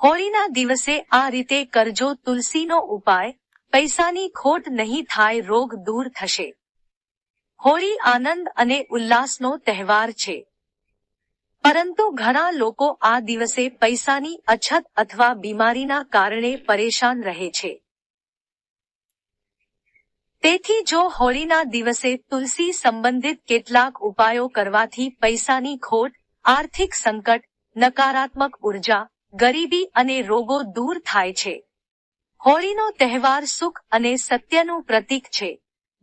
હોળીના દિવસે આ રીતે કરજો તુલસીનો ઉપાય, પૈસાની ખોટ નહીં થાય, રોગ દૂર થશે. હોળી આનંદ અને ઉલ્લાસનો તહેવાર છે. પરંતુ ઘણા લોકો આ દિવસે પૈસાની અછત અથવા બીમારીના કારણે પરેશાન રહે છે. તેથી જો હોળીના દિવસે તુલસી સંબંધિત કેટલાક ઉપાયો કરવાથી પૈસાની ખોટ, આર્થિક સંકટ, નકારાત્મક ઉર્જા, ગરીબી અને રોગો દૂર થાય છે. હોળીનો તહેવાર સુખ અને સત્યનું પ્રતીક છે.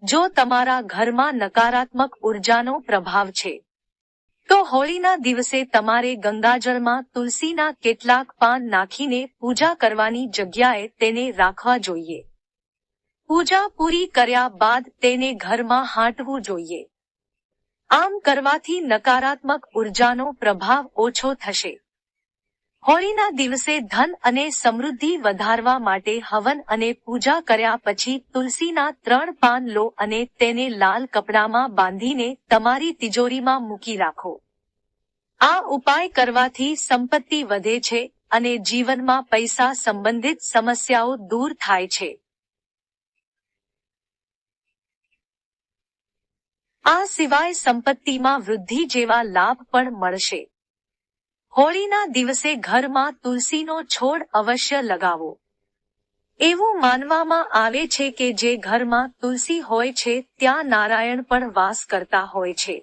જો તમારા ઘરમાં નકારાત્મક ઉર્જાનો પ્રભાવ છે, તો હોળીના દિવસે તમારે ગંગાજળમાં તુલસીના કેટલાક પાન નાખીને પૂજા કરવાની જગ્યાએ તેને રાખવા જોઈએ. પૂજા પૂરી કર્યા બાદ તેને ઘરમાં હાંટવું જોઈએ. આમ કરવાથી નકારાત્મક ઉર્જાનો પ્રભાવ ઓછો થશે. હોળીના દિવસે ધન અને સમૃદ્ધિ વધારવા માટે હવન અને પૂજા કર્યા પછી તુલસીના 3 પાન લો અને તેને લાલ કપડામાં બાંધીને તમારી તિજોરીમાં મૂકી રાખો. આ ઉપાય કરવાથી સંપત્તિ વધે છે અને જીવનમાં પૈસા સંબંધિત સમસ્યાઓ દૂર થાય છે. આ સિવાય સંપત્તિમાં વૃદ્ધિ જેવા લાભ પણ મળશે. હોળીના દિવસે ઘરમાં તુલસીનો છોડ અવશ્ય લગાવો. એવું માનવામાં આવે છે કે જે ઘરમાં તુલસી હોય છે ત્યાં નારાયણ પણ વાસ કરતા હોય છે.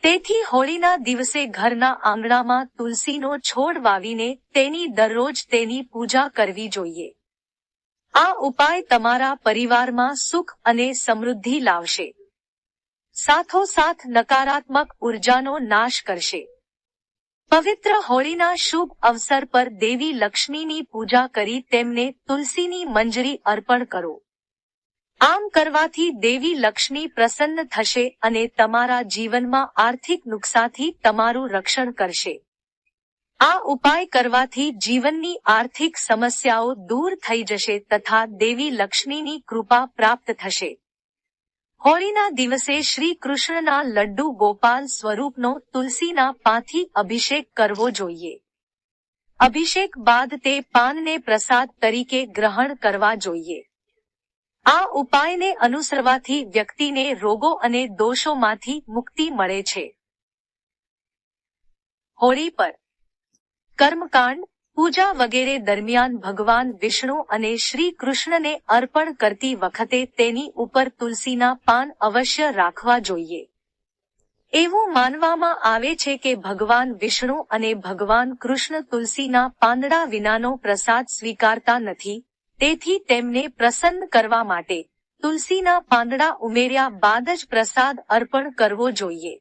તેથી હોળીના દિવસે ઘરના આંગણામાં તુલસીનો છોડ વાવીને તેની દરરોજ તેની પૂજા કરવી જોઈએ. આ ઉપાય તમારા પરિવારમાં સુખ અને સમૃદ્ધિ લાવશે. સાથોસાથ નકારાત્મક ઉર્જાનો નાશ કરશે. પવિત્ર હોળીના શુભ અવસર પર દેવી લક્ષ્મીની પૂજા કરી તેમને તુલસીની મંજરી અર્પણ કરો. આમ કરવાથી દેવી લક્ષ્મી પ્રસન્ન થશે અને તમારા જીવનમાં આર્થિક નુકસાનથી તમારું રક્ષણ કરશે. આ ઉપાય કરવાથી જીવનની આર્થિક સમસ્યાઓ દૂર થઈ જશે તથા દેવી લક્ષ્મીની કૃપા પ્રાપ્ત થશે. હોળીના દિવસે શ્રી કૃષ્ણના લડ્ડુ ગોપાલ સ્વરૂપનો તુલસીના પાનથી અભિષેક કરવો જોઈએ. અભિષેક બાદ તે પાનને પ્રસાદ તરીકે ગ્રહણ કરવા જોઈએ. આ ઉપાયને અનુસરવાથી વ્યક્તિને રોગો અને દોષોમાંથી મુક્તિ મળે છે. હોળી પર કર્મકાંડ, પૂજા વગેરે દરમિયાન ભગવાન વિષ્ણુ અને શ્રી કૃષ્ણને અર્પણ કરતી વખતે તેની ઉપર તુલસીના પાન અવશ્ય રાખવા જોઈએ. એવું માનવામાં આવે છે કે ભગવાન વિષ્ણુ અને ભગવાન કૃષ્ણ તુલસીના પાંદડા વિનાનો પ્રસાદ સ્વીકારતા નથી, તેથી તેમને પ્રસન્ન કરવા માટે તુલસીના પાંદડા ઉમેર્યા બાદ જ પ્રસાદ અર્પણ કરવો જોઈએ.